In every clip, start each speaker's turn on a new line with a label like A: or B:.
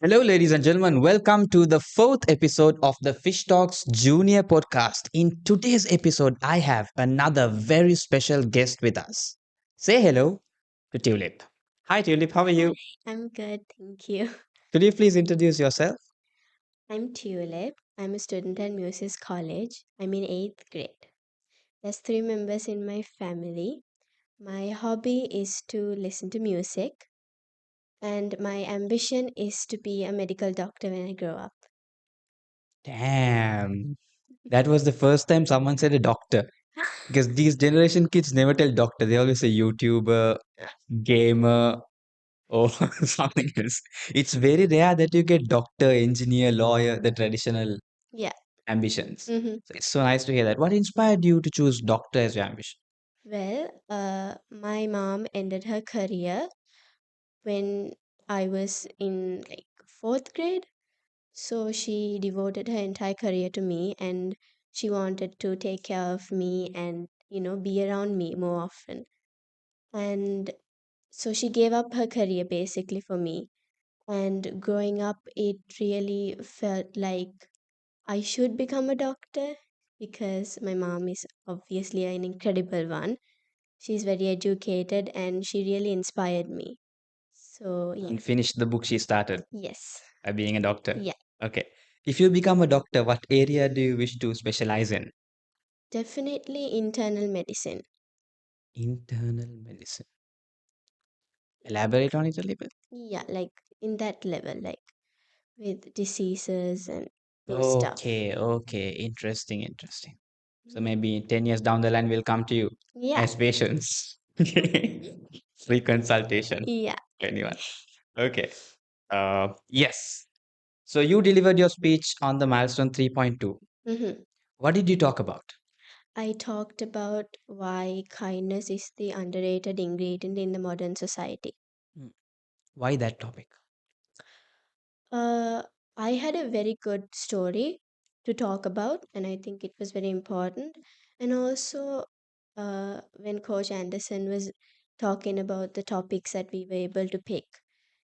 A: Hello, ladies and gentlemen. Welcome to the fourth episode of the Fish Talks Junior podcast. In today's episode, I have another very special guest with us. Say hello to Tulip. Hi, Tulip. How are you?
B: I'm good, thank you.
A: Could you please introduce yourself?
B: I'm Tulip. I'm a student at Muses College. I'm in 8th grade. There's three members in my family. My hobby is to listen to music, and my ambition is to be a medical doctor when I grow up.
A: Damn. That was the first time someone said a doctor. Because these generation kids never tell doctor. They always say YouTuber, gamer, or something else. It's very rare that you get doctor, engineer, lawyer, the traditional
B: Yeah.
A: ambitions.
B: hmm
A: So it's so nice to hear that. What inspired you to choose doctor as your ambition?
B: My mom ended her career when I was in like 4th grade. So she devoted her entire career to me and she wanted to take care of me and, be around me more often. And so she gave up her career basically for me. And growing up, it really felt like I should become a doctor because my mom is obviously an incredible one. She's very educated and she really inspired me. So, yeah.
A: And finish the book she started
B: Yes.
A: by being a doctor.
B: Yeah.
A: Okay. If you become a doctor, what area do you wish to specialize in?
B: Definitely internal medicine.
A: Internal medicine. Elaborate on it a little bit.
B: Yeah, like in that level, like with diseases and those stuff.
A: Okay, okay. Interesting, interesting. So
B: Mhm.
A: maybe 10 years down the line, we'll come to you
B: Yeah,
A: as patients. Free consultation.
B: yeah.
A: Anyone. Okay. Yes. So you delivered your speech on the milestone 3.2.
B: hmm
A: What did you talk about?
B: I talked about why kindness is the underrated ingredient in the modern society.
A: Hmm. Why that topic?
B: Uh, I had a very good story to talk about, and I think it was very important. And also, when Coach Anderson was talking about the topics that we were able to pick,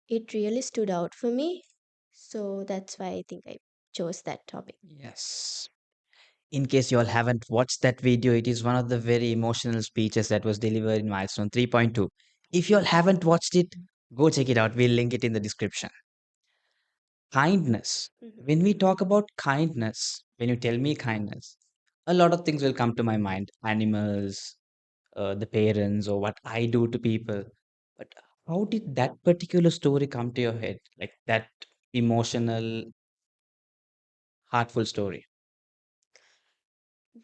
B: it really stood out for me. So that's why I think I chose that topic.
A: Yes. In case you all haven't watched that video, it is one of the very emotional speeches that was delivered in milestone 3.2. If you all haven't watched it, go check it out. We'll link it in the description. Kindness.
B: Mhm.
A: When we talk about kindness, when you tell me kindness, a lot of things will come to my mind. Animals, the parents, or what I do to people. But how did that particular story come to your head? Like that emotional, heartful story.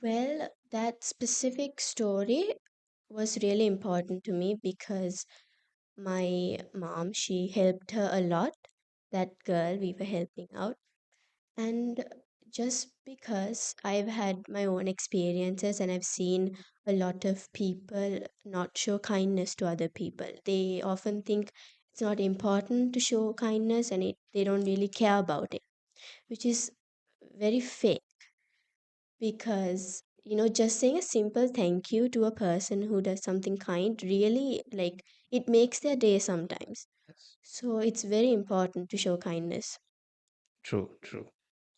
B: Well, that specific story was really important to me because my mom, she helped her a lot. That girl we were helping out. And just because I've had my own experiences and I've seen a lot of people not show kindness to other people, they often think it's not important to show kindness and they don't really care about it, which is very fake because just saying a simple thank you to a person who does something kind really like it makes their day sometimes.
A: Yes.
B: So it's very important to show kindness.
A: True, true.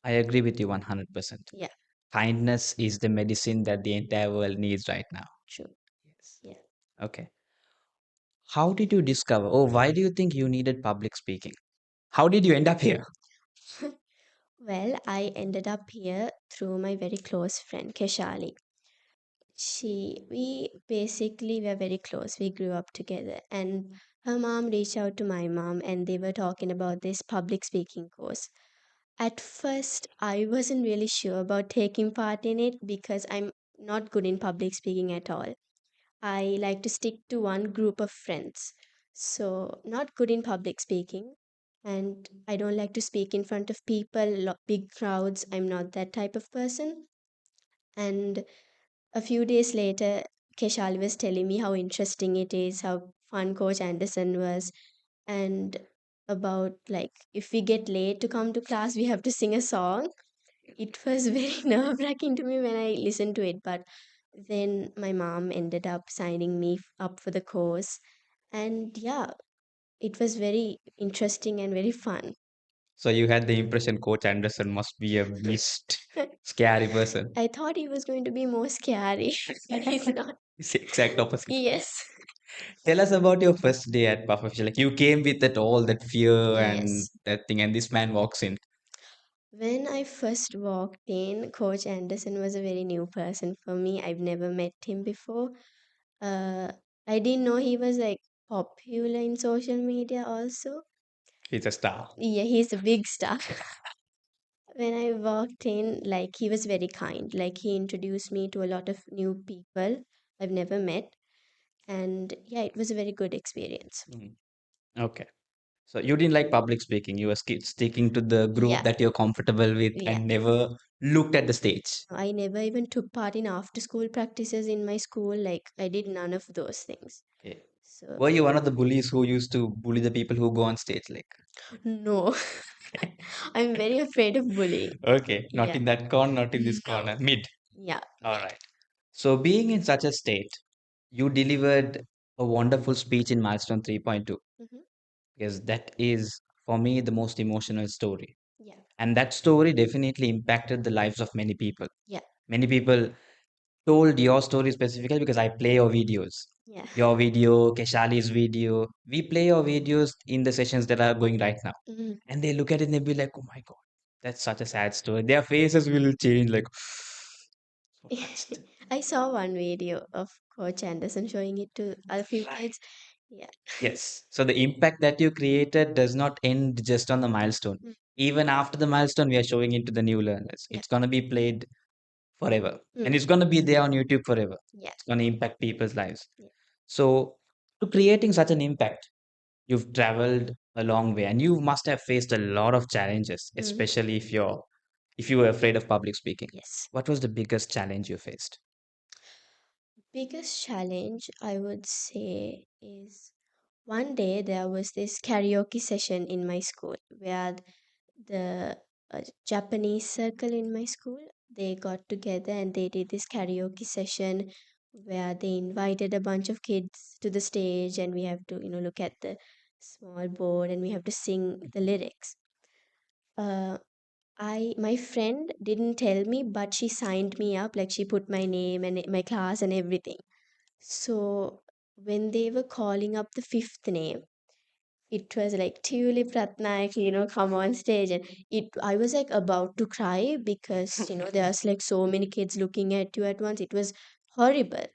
A: I agree with you 100%.
B: Yeah,
A: Kindness is the medicine that the entire world needs right now.
B: true.
A: Yes.
B: Yeah.
A: Okay. How did you discover, or why do you think you needed public speaking? How did you end up here?
B: Well, I ended up here through my very close friend Keshali. We basically were very close. We grew up together, and her mom reached out to my mom, and they were talking about this public speaking course. At first, I wasn't really sure about taking part in it because I'm not good in public speaking at all. I like to stick to one group of friends. So, not good in public speaking. And I don't like to speak in front of people, big crowds. I'm not that type of person. And a few days later, Keshali was telling me how interesting it is, how fun Coach Anderson was, and about like if we get late to come to class, we have to sing a song. It was very nerve wracking to me when I listened to it, but then my mom ended up signing me up for the course, and yeah, it was very interesting and very fun.
A: So you had the impression Coach Anderson must be a beast, scary person.
B: I thought he was going to be more scary, but he's not.
A: It's the exact opposite.
B: Yes.
A: Tell us about your first day at Buffet. Like you came with that all that fear and
B: Yes.
A: that thing, and this man walks in.
B: When I first walked in, Coach Anderson was a very new person for me. I've never met him before. Uh, I didn't know he was like popular in social media also.
A: He's a star.
B: Yeah, he's a big star. When I walked in, like he was very kind. Like he introduced me to a lot of new people I've never met. And yeah, it was a very good experience.
A: Mm. Okay. So you didn't like public speaking. You were sticking to the group
B: Yeah,
A: that you're comfortable with
B: yeah.
A: and never looked at the stage.
B: I never even took part in after school practices in my school. Like I did none of those things.
A: Okay.
B: So
A: Were you one of the bullies who used to bully the people who go on stage? Like,
B: no, I'm very afraid of bullying.
A: okay, not
B: Yeah.
A: in that corner, not in this
B: No.
A: corner, mid.
B: Yeah.
A: All right. So, being in such a state, you delivered a wonderful speech in Milestone 3.2
B: Hmm.
A: because that is, for me, the most emotional story.
B: Yeah.
A: And that story definitely impacted the lives of many people.
B: Yeah.
A: Many people told your story specifically because I play your videos.
B: Yeah.
A: Your video, Keshali's video. We play your videos in the sessions that are going right now.
B: Mhm.
A: And they look at it and they'll be like, oh my God, that's such a sad story. Their faces will change, like, so touched.
B: I saw one video of Coach Anderson showing it to a few
A: Right.
B: kids. Yeah.
A: Yes. So the impact that you created does not end just on the milestone.
B: Mm.
A: Even after the milestone, we are showing it to the new learners.
B: Yeah.
A: It's going to be played forever and
B: Mm.
A: it's going to be there on YouTube forever.
B: Yeah.
A: It's going to impact people's lives.
B: Yeah.
A: So, to creating such an impact, you've traveled a long way and you must have faced a lot of challenges,
B: Mm.
A: especially if you were afraid of public speaking.
B: Yes.
A: What was the biggest challenge you faced?
B: Biggest challenge I would say is one day there was this karaoke session in my school where the Japanese circle in my school, they got together and they did this karaoke session where they invited a bunch of kids to the stage and we have to, look at the small board and we have to sing the lyrics. Uh, my friend didn't tell me, but she signed me up, like she put my name and my class and everything. So when they were calling up the fifth name, it was like Tulip, Ratnayake, come on stage. And I was like about to cry because, there's like so many kids looking at you at once. It was horrible.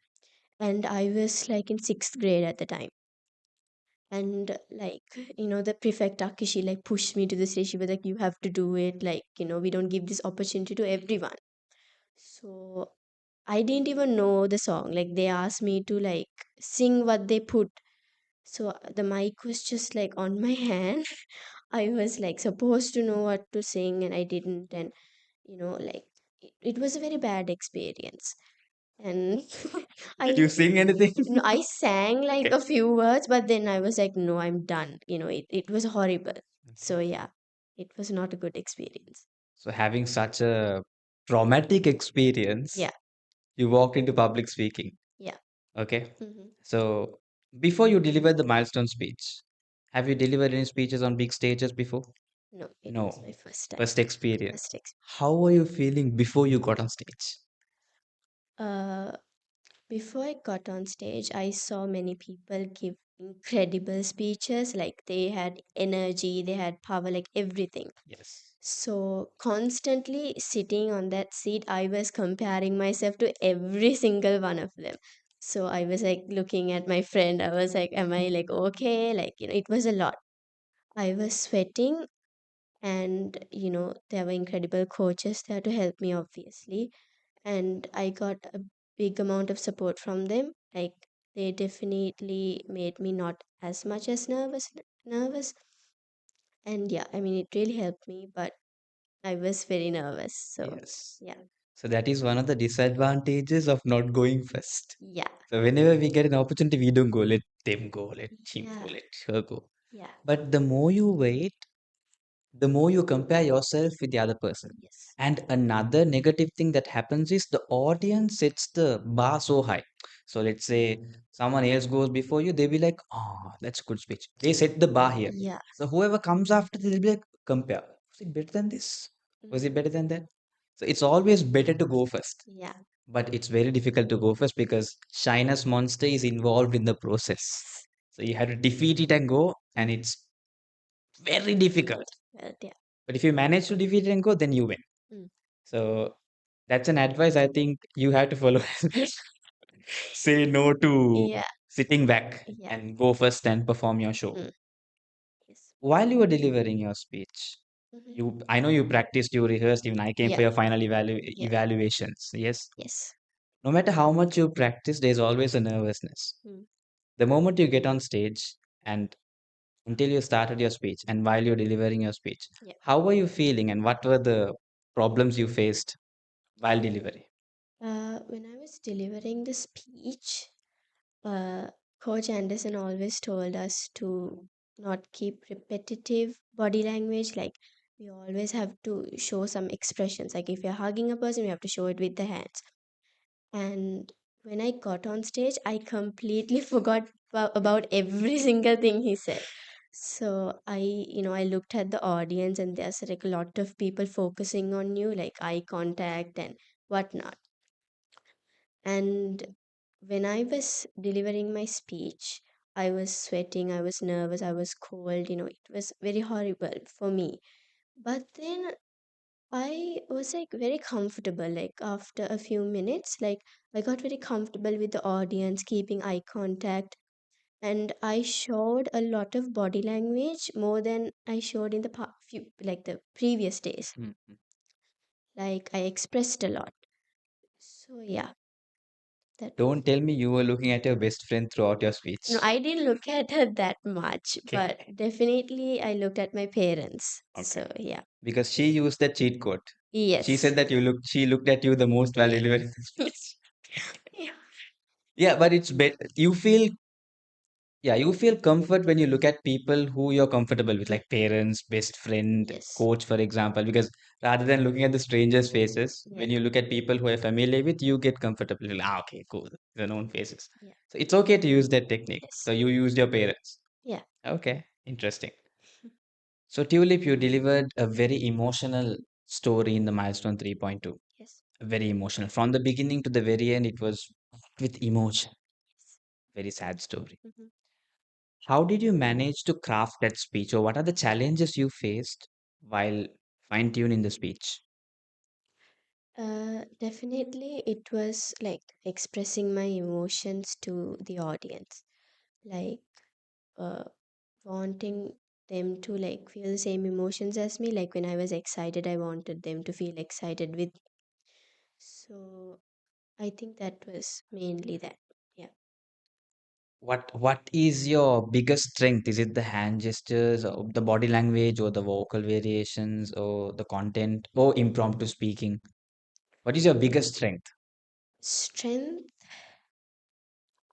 B: And I was like in sixth grade at the time. And like, the prefect Akishi like pushed me to the stage. She was like, you have to do it. Like, we don't give this opportunity to everyone. So I didn't even know the song. Like they asked me to like sing what they put. So the mic was just like on my hand. I was like supposed to know what to sing and I didn't. And, like it was a very bad experience. And
A: Did
B: I,
A: you sing anything?
B: no, I sang like
A: Okay.
B: a few words, but then I was like, no, I'm done. It was horrible. So
A: Okay.
B: yeah, it was not a good experience.
A: So, having such a traumatic experience,
B: Yeah,
A: you walked into public speaking.
B: yeah.
A: Okay.
B: Hmm.
A: So, before you delivered the milestone speech, have you delivered any speeches on big stages before?
B: No, it was my
A: No.
B: first time.
A: First experience.
B: First experience.
A: How were you feeling before you got on stage?
B: Uh, Before I got on stage, I saw many people give incredible speeches. Like they had energy, they had power, like everything.
A: Yes.
B: So, constantly sitting on that seat, I was comparing myself to every single one of them. So, I was like looking at my friend, I was like, am I like okay? Like, it was a lot. I was sweating, and there were incredible coaches there to help me, obviously, and I got a big amount of support from them. Like they definitely made me not as much as nervous. And yeah, I mean it really helped me, but I was very nervous. So
A: Yes.
B: yeah.
A: So that is one of the disadvantages of not going first.
B: Yeah.
A: So whenever we get an opportunity, we don't go. Let them go. Let him
B: Yeah.
A: go. Let her go.
B: Yeah.
A: But the more you wait, the more you compare yourself with the other person.
B: Yes.
A: And another negative thing that happens is the audience sets the bar so high. So let's say someone else goes before you, they'll be like, oh, that's a good speech. They set the bar here.
B: Yeah.
A: So whoever comes after, they'll be like, compare. Was it better than this? Was
B: Mm,
A: it better than that? So it's always better to go first.
B: yeah.
A: But it's very difficult to go first because Shyness Monster is involved in the process.
B: Yes.
A: So you have to defeat it and go, and it's very difficult.
B: Well, yeah.
A: But if you manage to defeat it and go, then you win.
B: Mm,
A: So that's an advice I think you have to follow. Say no to
B: yeah.
A: sitting back
B: Yeah.
A: and go first and perform your show.
B: Mm, yes.
A: While you were delivering your speech,
B: Hmm.
A: I know you practiced, you rehearsed, even I came for
B: Yeah.
A: your final
B: Yeah.
A: evaluations. Yes.
B: Yes.
A: No matter how much you practice, there's always a nervousness.
B: Mm,
A: The moment you get on stage and until you started your speech and while you're delivering your speech,
B: yeah.
A: how were you feeling and what were the problems you faced while delivering?
B: When I was delivering the speech, uh, Coach Anderson always told us to not keep repetitive body language. Like, we always have to show some expressions. Like, if you're hugging a person, we have to show it with the hands. And when I got on stage, I completely forgot about every single thing he said. So I looked at the audience, and there's like a lot of people focusing on you, like eye contact and whatnot. And when I was delivering my speech, I was sweating, I was nervous, I was cold, it was very horrible for me. But then I was like very comfortable, like after a few minutes, like I got very comfortable with the audience, keeping eye contact, and I showed a lot of body language more than I showed in the few, like the previous days.
A: Mhm.
B: Like I expressed a lot. So yeah, that was.
A: Don't tell me you were looking at your best friend throughout your
B: No,
A: speech.
B: I didn't look at her that much,
A: Okay.
B: but definitely I looked at my parents.
A: Okay.
B: So yeah.
A: Because she used that cheat code. She
B: Yes.
A: said that she looked at you the most while
B: Yeah.
A: delivering the speech.
B: Yeah.
A: Yeah, but it's better. You feel comfort when you look at people who you're comfortable with, like parents, best friend,
B: Yes.
A: coach, for example. Because rather than looking at the strangers' faces,
B: Yeah.
A: when you look at people who are familiar with, you get comfortable. You're like, ah, okay, cool. The known faces.
B: Yeah.
A: So it's okay to use that technique.
B: Yes.
A: So you used your parents.
B: Yeah.
A: Okay, interesting. So Tulip, you delivered a very emotional story in the milestone 3.2.
B: Yes.
A: Very emotional. From the beginning to the very end, it was packed with emotion.
B: Yes.
A: Very sad story.
B: Hmm.
A: How did you manage to craft that speech, or what are the challenges you faced while fine tuning the speech?
B: Definitely, it was like expressing my emotions to the audience, like uh, wanting them to like feel the same emotions as me. Like when I was excited, I wanted them to feel excited with. So I think that was mainly that. Yeah.
A: What is your biggest strength? Is it the hand gestures, or the body language, or the vocal variations, or the content, or impromptu speaking? What is your biggest strength?
B: Strength,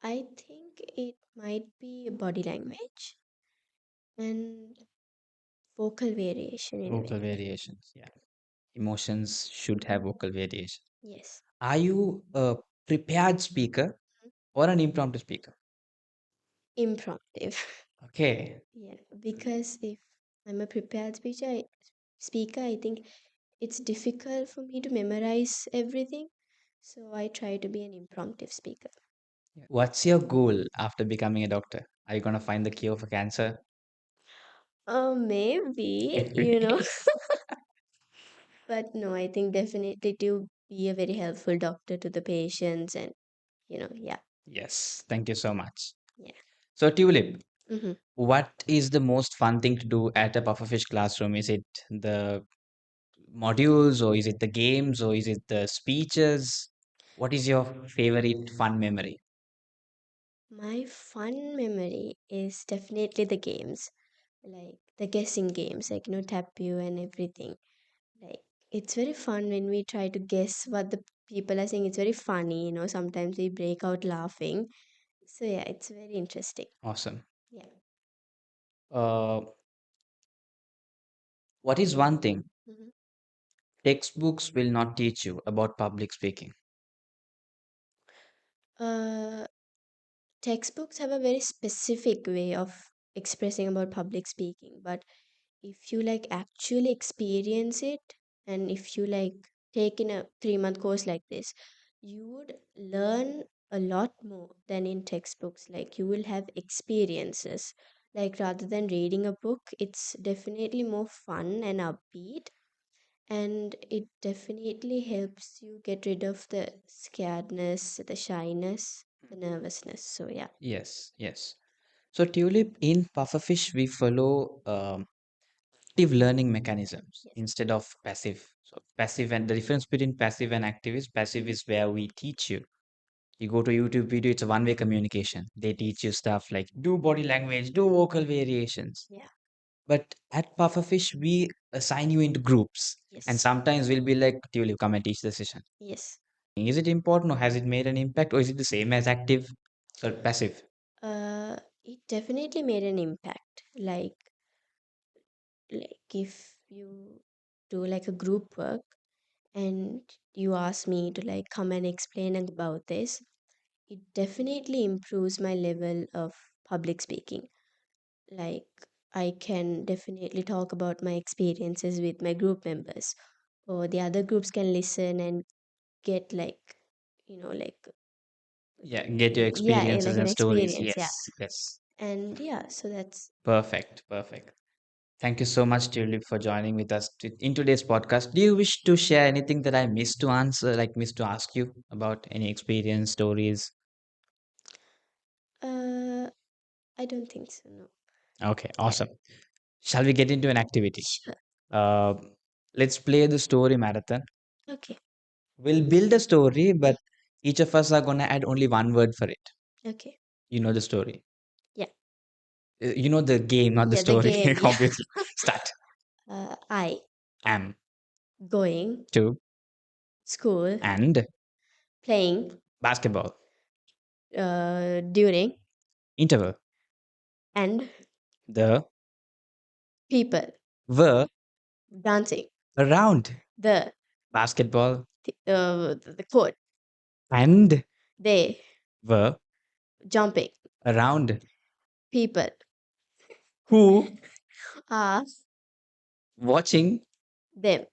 B: I think it might be body language and vocal variation in a way.
A: Vocal variations. Yeah. Emotions should have vocal variation.
B: Yes.
A: Are you a prepared speaker or an impromptu speaker?
B: Impromptu.
A: Okay.
B: Yeah, because if I'm a prepared speaker, I think it's difficult for me to memorize everything. So I try to be an impromptu speaker.
A: What's your goal after becoming a doctor? Are you going to find the cure for cancer?
B: Maybe, but no, I think definitely to be a very helpful doctor to the patients and, yeah,
A: Yes. Thank you so much.
B: yeah.
A: So, Tulip,
B: Hmm.
A: what is the most fun thing to do at a pufferfish classroom? Is it the modules, or is it the games, or is it the speeches? What is your favorite fun memory?
B: My fun memory is definitely the games, like the guessing games, like, tap you and everything. Like, it's very fun when we try to guess what the people are saying. It's very funny, sometimes we break out laughing. So yeah, it's very interesting.
A: Awesome.
B: Yeah.
A: Uh, what is one thing
B: Hmm.
A: textbooks will not teach you about public speaking?
B: uh Textbooks have a very specific way of expressing about public speaking, but if you like actually experience it, and if you like take in a 3-month course like this, you would learn a lot more than in textbooks. Like you will have experiences. Like rather than reading a book, it's definitely more fun and upbeat, and it definitely helps you get rid of the scaredness, the shyness, the nervousness. So yeah.
A: Yes, yes. So, Tulip, in pufferfish, we follow active learning mechanisms
B: Yes.
A: instead of passive. So, passive, and the difference between passive and active is passive is where we teach you. You go to YouTube video, it's a one-way communication. They teach you stuff like do body language, do vocal variations.
B: Yeah.
A: But at pufferfish, we assign you into groups, and
B: Yes.
A: sometimes we'll be like, Tulip, come and teach the session.
B: Yes.
A: Is it important, or has it made an impact, or is it the same as active? So passive.
B: It definitely made an impact. Like if you do like a group work and you ask me to like come and explain about this, it definitely improves my level of public speaking. Like I can definitely talk about my experiences with my group members, or the other groups can listen and get like, like,
A: Yeah, get your
B: yeah,
A: experiences
B: like an
A: and stories.
B: experience, yeah.
A: Yes, yes.
B: And yeah, so that's
A: Perfect, perfect. Thank you so much, Tulip, for joining with us in today's podcast. Do you wish to share anything that I missed to answer, like missed to ask you about any experience, stories?
B: uh I don't think so, no.
A: Okay,
B: Yeah.
A: awesome. Shall we get into an activity?
B: Sure.
A: Uh, let's play the story marathon.
B: Okay.
A: We'll build a story, but each of us are gonna add only one word for it.
B: Okay.
A: You know the story.
B: Yeah.
A: You know the game, not the
B: Yeah, the
A: story.
B: game. Yeah.
A: Obviously. Start.
B: I
A: Am
B: going
A: to
B: school,
A: and
B: playing
A: basketball.
B: during,
A: Interval.
B: and
A: The
B: people
A: were
B: dancing,
A: around
B: the
A: basketball
B: the court,
A: and
B: they
A: were
B: jumping,
A: around
B: people
A: who
B: are
A: watching
B: them,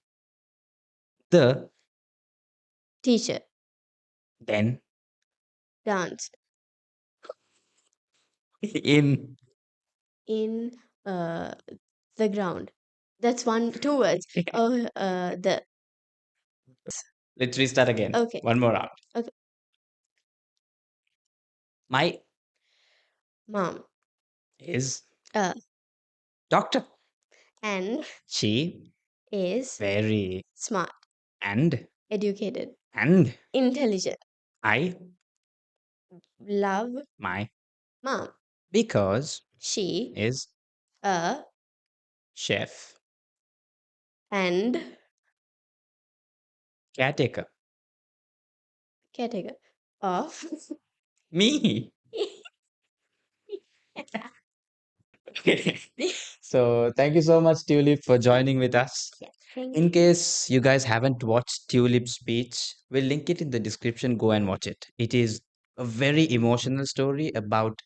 A: the
B: teacher
A: then
B: danced
A: in.
B: in the ground. That's one, two words. Oh, the
A: Let's restart again.
B: okay.
A: One more round.
B: Okay.
A: My
B: Mom,
A: is
B: uh,
A: doctor.
B: and
A: She
B: is
A: very
B: smart,
A: and
B: educated,
A: and
B: intelligent,
A: I
B: love
A: my
B: mom.
A: because
B: She,
A: is
B: a,
A: chef
B: and
A: caretaker.
B: caretaker of.
A: Me. So thank you so much, Tulip, for joining with us.
B: Yeah, thank
A: In
B: you.
A: case you guys haven't watched Tulip's speech, we'll link it in the description. Go and watch it. It is a very emotional story about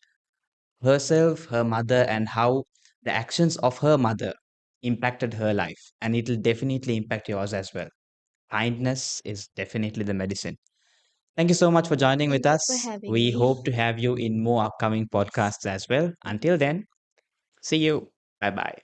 A: herself, her mother, and how the actions of her mother impacted her life. And it will definitely impact yours as well. Kindness is definitely the medicine. Thank you so much for joining with
B: Thank you for
A: us.
B: having
A: We
B: me.
A: hope to have you in more upcoming
B: Yes.
A: podcasts as well. Until then, see you. Bye bye.